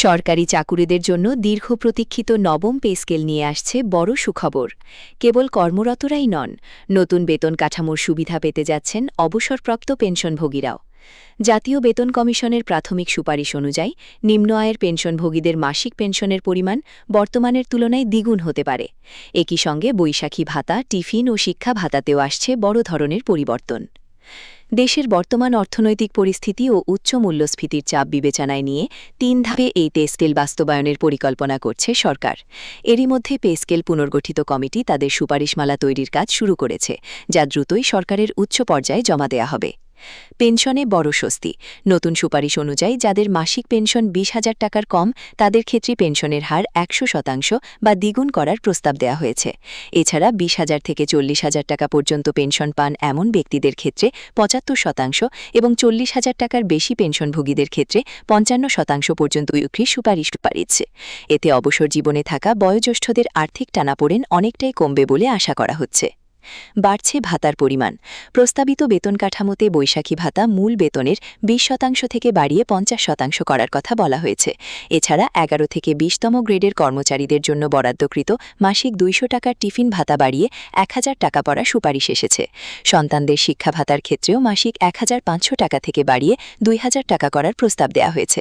সরকারি চাকুরিদের জন্য দীর্ঘ প্রতীক্ষিত নবম পে স্কেল নিয়ে আসছে বড় সুখবর। কেবল কর্মরতরাই নন, নতুন বেতন কাঠামোর সুবিধা পেতে যাচ্ছেন অবসরপ্রাপ্ত পেনশনভোগীরাও। জাতীয় বেতন কমিশনের প্রাথমিক সুপারিশ অনুযায়ী নিম্ন আয়ের পেনশনভোগীদের মাসিক পেনশনের পরিমাণ বর্তমানের তুলনায় দ্বিগুণ হতে পারে। একই সঙ্গে বৈশাখী ভাতা, টিফিন ও শিক্ষা ভাতাতেও আসছে বড় ধরনের পরিবর্তন। দেশের বর্তমান অর্থনৈতিক পরিস্থিতি ও উচ্চ মূল্যস্ফীতির চাপ বিবেচনায় নিয়ে ৩ ধাপে এই পে স্কেল বাস্তবায়নের পরিকল্পনা করছে সরকার। এরই মধ্যে পে স্কেল পুনর্গঠিত কমিটি তাদের সুপারিশমালা তৈরির কাজ শুরু করেছে, যা দ্রুতই সরকারের উচ্চ পর্যায়ে জমা দেয়া হবে। পেনশনে বড় স্বস্তি। নতুন সুপারিশ অনুযায়ী যাদের মাসিক পেনশন ২০,০০০ টাকার কম, তাদের ক্ষেত্রে পেনশনের হার ১০০% বা দ্বিগুণ করার প্রস্তাব দেওয়া হয়েছে। এছাড়া ২০,০০০ থেকে ৪০,০০০ টাকা পর্যন্ত পেনশন পান এমন ব্যক্তিদের ক্ষেত্রে ৭৫% এবং ৪০,০০০ টাকার বেশি পেনশনভোগীদের ক্ষেত্রে ৫৫% পর্যন্ত ইনক্রিজ সুপারিশ করেছে। এতে অবসর জীবনে থাকা বয়োজ্যেষ্ঠদের আর্থিক টানাপোড়েন অনেকটাই কমবে বলে আশা করা হচ্ছে। বাড়ছে ভাতার পরিমাণ। প্রস্তাবিত বেতন কাঠামোতে বৈশাখী ভাতা মূল বেতনের ২০% থেকে বাড়িয়ে ৫০% করার কথা বলা হয়েছে। এছাড়া ১১ থেকে ২০তম গ্রেডের কর্মচারীদের জন্য বরাদ্দকৃত মাসিক ২০০ টাকার টিফিন ভাতা বাড়িয়ে ১,০০০ টাকা করার সুপারিশ এসেছে। সন্তানদের শিক্ষা ভাতার ক্ষেত্রেও মাসিক ১,৫০০ টাকা থেকে বাড়িয়ে ২,০০০ টাকা করার প্রস্তাব দেওয়া হয়েছে।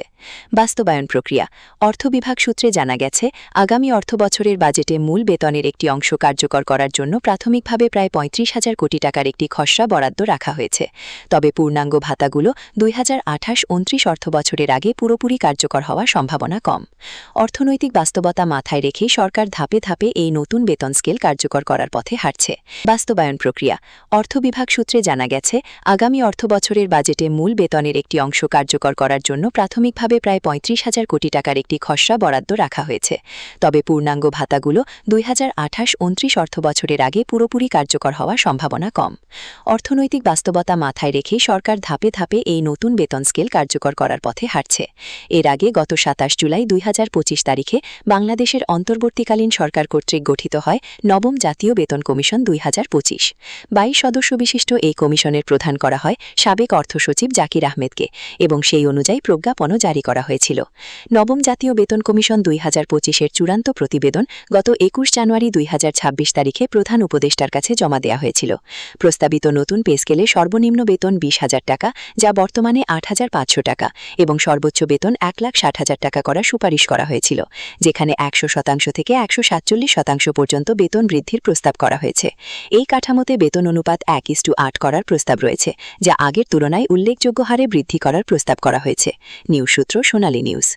বাস্তবায়ন প্রক্রিয়া। অর্থ বিভাগ সূত্রে জানা গেছে, আগামী অর্থবছরের বাজেটে মূল বেতনের একটি অংশ কার্যকর করার জন্য প্রাথমিকভাবে প্রায় ৩৫,০০০ কোটি টাকার একটি খসড়া বরাদ্দ রাখা হয়েছে। তবে পূর্ণাঙ্গ ভাতাগুলো ২০২৮-২৯ অর্থবছরের আগে পুরোপুরি কার্যকর হওয়ার সম্ভাবনা কম। অর্থনৈতিক বাস্তবতা মাথায় রেখেই সরকার ধাপে ধাপে এই নতুন বেতন স্কেল কার্যকর করার পথে হাঁটছে। বাস্তবায়ন প্রক্রিয়া। অর্থ বিভাগ সূত্রে জানা গেছে, আগামী অর্থবছরের বাজেটে মূল বেতনের একটি অংশ কার্যকর করার জন্য প্রাথমিকভাবে প্রায় ৩৫,০০০ কোটি টাকার একটি খসড়া বরাদ্দ রাখা হয়েছে। তবে পূর্ণাঙ্গ ভাতাগুলো ২০২৮-২৯ অর্থবছরের আগে পুরোপুরি কার্যকর হওয়ার সম্ভাবনা কম। অর্থনৈতিক বাস্তবতা মাথায় রেখেই সরকার ধাপে ধাপে এই নতুন বেতন স্কেল কার্যকর করার পথে হাঁটছে। এর আগে গত ২৭ জুলাই ২০২৫ তারিখে বাংলাদেশের অন্তর্বর্তীকালীন সরকার কর্তৃক গঠিত হয় নবম জাতীয় বেতন কমিশন ২০২৫। ২২ সদস্য বিশিষ্ট এই কমিশনের প্রধান করা হয় সাবেক অর্থসচিব জাকির আহমেদকে এবং সেই অনুযায়ী প্রজ্ঞাপনও জারি করা হয়েছিল। নবম জাতীয় বেতন কমিশন ২০২৫-এর চূড়ান্ত প্রতিবেদন গত ২১ জানুয়ারি ২০২৬ তারিখে প্রধান উপদেষ্টার কাছে জমা দেওয়া হয়েছিল। প্রস্তাবিত নতুন পে স্কেলে সর্বনিম্ন বেতন ২০,০০০ টাকা, যা বর্তমানে ৮,৫০০ টাকা, এবং সর্বোচ্চ বেতন ১,৬০,০০০ টাকা করার সুপারিশ করা হয়েছিল, যেখানে ১০০% থেকে ১৪৭% পর্যন্ত বেতন বৃদ্ধির প্রস্তাব করা হয়েছে। এই কাঠামোতে বেতন অনুপাত ১:৮ করার প্রস্তাব রয়েছে, যা আগের তুলনায় উল্লেখযোগ্য হারে বৃদ্ধি করার প্রস্তাব করা হয়েছে। নিউজ সূত্র সোনালী নিউজ।